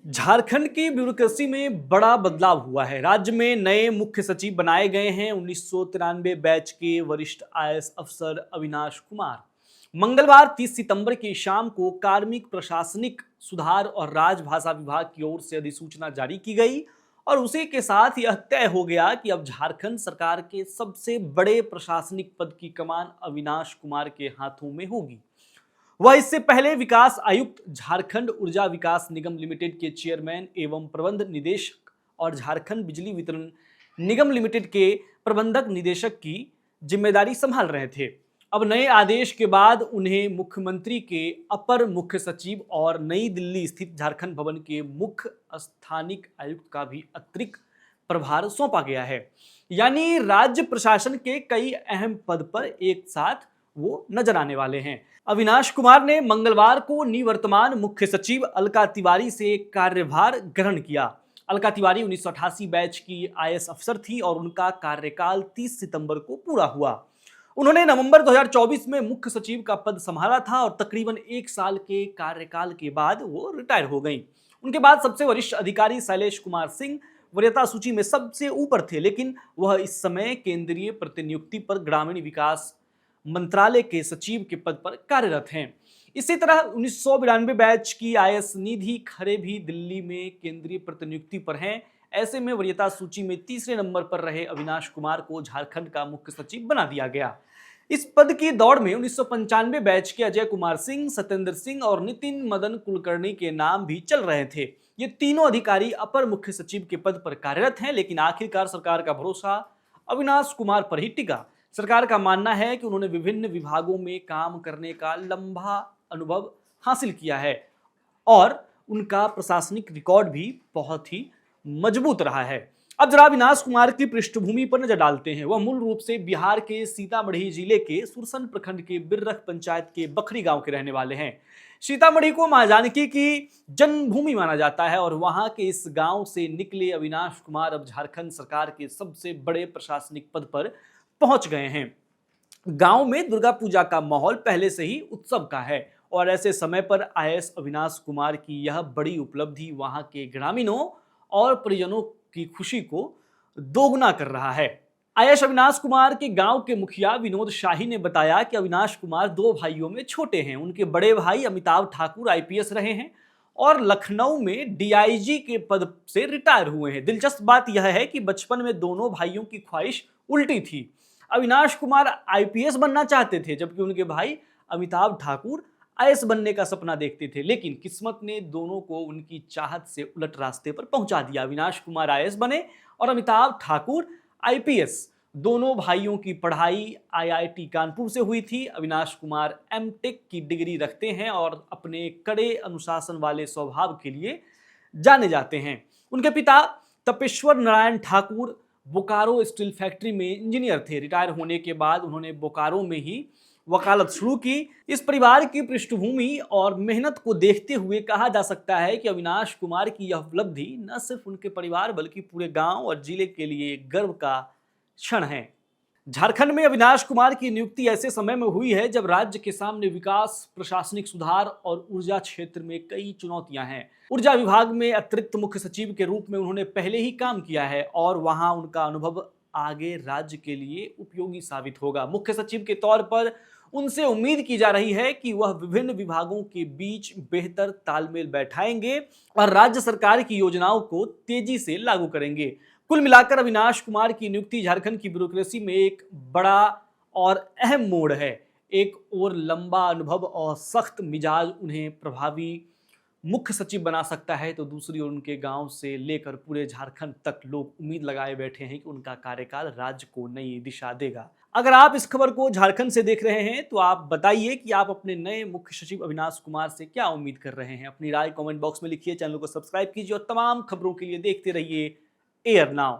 झारखंड की ब्यूरोक्रेसी में बड़ा बदलाव हुआ है। राज्य में नए मुख्य सचिव बनाए गए हैं। 1993 बैच के वरिष्ठ आईएएस अफसर अविनाश कुमार मंगलवार 30 सितंबर की शाम को कार्मिक प्रशासनिक सुधार और राजभाषा विभाग की ओर से अधिसूचना जारी की गई और उसी के साथ यह तय हो गया कि अब झारखंड सरकार के सबसे बड़े प्रशासनिक पद की कमान अविनाश कुमार के हाथों में होगी। वह इससे पहले विकास आयुक्त, झारखंड ऊर्जा विकास निगम लिमिटेड के चेयरमैन एवं प्रबंध निदेशक और झारखंड बिजली वितरण निगम लिमिटेड के प्रबंधक निदेशक की जिम्मेदारी संभाल रहे थे। अब नए आदेश के बाद उन्हें मुख्यमंत्री के अपर मुख्य सचिव और नई दिल्ली स्थित झारखंड भवन के मुख्य स्थानिक आयुक्त का भी अतिरिक्त प्रभार सौंपा गया है। यानी राज्य प्रशासन के कई अहम पद पर एक साथ वो नजर आने वाले हैं। अविनाश कुमार ने मंगलवार को निवर्तमान मुख्य सचिव अलका तिवारी से कार्यभार ग्रहण किया। अलका तिवारी 1988 बैच की आईएएस अफसर थी और उनका कार्यकाल 30 सितंबर को पूरा हुआ। उन्होंने नवंबर 2024 में मुख्य सचिव का पद संभाला था और तकरीबन 1 साल के कार्यकाल के बाद वो रिटायर हो गई। उनके बाद सबसे वरिष्ठ अधिकारी शैलेश कुमार सिंह वरीयता सूची में सबसे ऊपर थे, लेकिन वह इस समय केंद्रीय प्रतिनियुक्ति पर ग्रामीण विकास मंत्रालय के सचिव के पद पर कार्यरत हैं। इसी तरह 1992 बैच की आईएएस निधि खरे भी दिल्ली में केंद्रीय प्रतिनियुक्ति पर हैं। ऐसे में वरीयता सूची में तीसरे नंबर पर रहे अविनाश कुमार को झारखंड का मुख्य सचिव बना दिया गया। इस पद की दौड़ में 1995 बैच के अजय कुमार सिंह, सत्येंद्र सिंह और नितिन मदन कुलकर्णी के नाम भी चल रहे थे। ये तीनों अधिकारी अपर मुख्य सचिव के पद पर कार्यरत हैं, लेकिन आखिरकार सरकार का भरोसा अविनाश कुमार पर ही टिका। सरकार का मानना है कि उन्होंने विभिन्न विभागों में काम करने का लंबा अनुभव हासिल किया है और उनका प्रशासनिक रिकॉर्ड भी बहुत ही मजबूत रहा है। अब जरा अविनाश कुमार की पृष्ठभूमि पर नजर डालते हैं। वह मूल रूप से बिहार के सीतामढ़ी जिले के सुरसन प्रखंड के बिर्रख पंचायत के बखरी गांव के रहने वाले हैं। सीतामढ़ी को मां जानकी की जन्मभूमि माना जाता है और वहां के इस गांव से निकले अविनाश कुमार अब झारखंड सरकार के सबसे बड़े प्रशासनिक पद पर पहुंच गए हैं। गांव में दुर्गा पूजा का माहौल पहले से ही उत्सव का है और ऐसे समय पर आईएएस अविनाश कुमार की यह बड़ी उपलब्धि वहां के ग्रामीणों और परिजनों की खुशी को दोगुना कर रहा है। आईएएस अविनाश कुमार के गांव के मुखिया विनोद शाही ने बताया कि अविनाश कुमार 2 भाइयों में छोटे हैं। उनके बड़े भाई अमिताभ ठाकुर आईपीएस रहे हैं और लखनऊ में डीआईजी के पद से रिटायर हुए हैं। दिलचस्प बात यह है कि बचपन में दोनों भाइयों की ख्वाहिश उल्टी थी। अविनाश कुमार आईपीएस बनना चाहते थे, जबकि उनके भाई अमिताभ ठाकुर आईएएस बनने का सपना देखते थे, लेकिन किस्मत ने दोनों को उनकी चाहत से उलट रास्ते पर पहुंचा दिया। अविनाश कुमार आईएएस बने और अमिताभ ठाकुर आईपीएस। दोनों भाइयों की पढ़ाई आईआईटी कानपुर से हुई थी। अविनाश कुमार एमटेक की डिग्री रखते हैं और अपने कड़े अनुशासन वाले स्वभाव के लिए जाने जाते हैं। उनके पिता तपेश्वर नारायण ठाकुर बोकारो स्टील फैक्ट्री में इंजीनियर थे। रिटायर होने के बाद उन्होंने बोकारो में ही वकालत शुरू की। इस परिवार की पृष्ठभूमि और मेहनत को देखते हुए कहा जा सकता है कि अविनाश कुमार की यह उपलब्धि न सिर्फ उनके परिवार बल्कि पूरे गांव और जिले के लिए गर्व का क्षण है। झारखंड में अविनाश कुमार की नियुक्ति ऐसे समय में हुई है जब राज्य के सामने विकास, प्रशासनिक सुधार और ऊर्जा क्षेत्र में कई चुनौतियां हैं। ऊर्जा विभाग में अतिरिक्त मुख्य सचिव के रूप में उन्होंने पहले ही काम किया है और वहां उनका अनुभव आगे राज्य के लिए उपयोगी साबित होगा। मुख्य सचिव के तौर पर उनसे उम्मीद की जा रही है कि वह विभिन्न विभागों के बीच बेहतर तालमेल बैठाएंगे और राज्य सरकार की योजनाओं को तेजी से लागू करेंगे। कुल मिलाकर अविनाश कुमार की नियुक्ति झारखंड की ब्यूरोक्रेसी में एक बड़ा और अहम मोड़ है। एक और लंबा अनुभव और सख्त मिजाज उन्हें प्रभावी मुख्य सचिव बना सकता है, तो दूसरी ओर उनके गांव से लेकर पूरे झारखंड तक लोग उम्मीद लगाए बैठे हैं कि उनका कार्यकाल राज्य को नई दिशा देगा। अगर आप इस खबर को झारखंड से देख रहे हैं तो आप बताइए कि आप अपने नए मुख्य सचिव अविनाश कुमार से क्या उम्मीद कर रहे हैं। अपनी राय कमेंट बॉक्स में लिखिए, चैनल को सब्सक्राइब कीजिए और तमाम खबरों के लिए देखते रहिए एयर नाउ।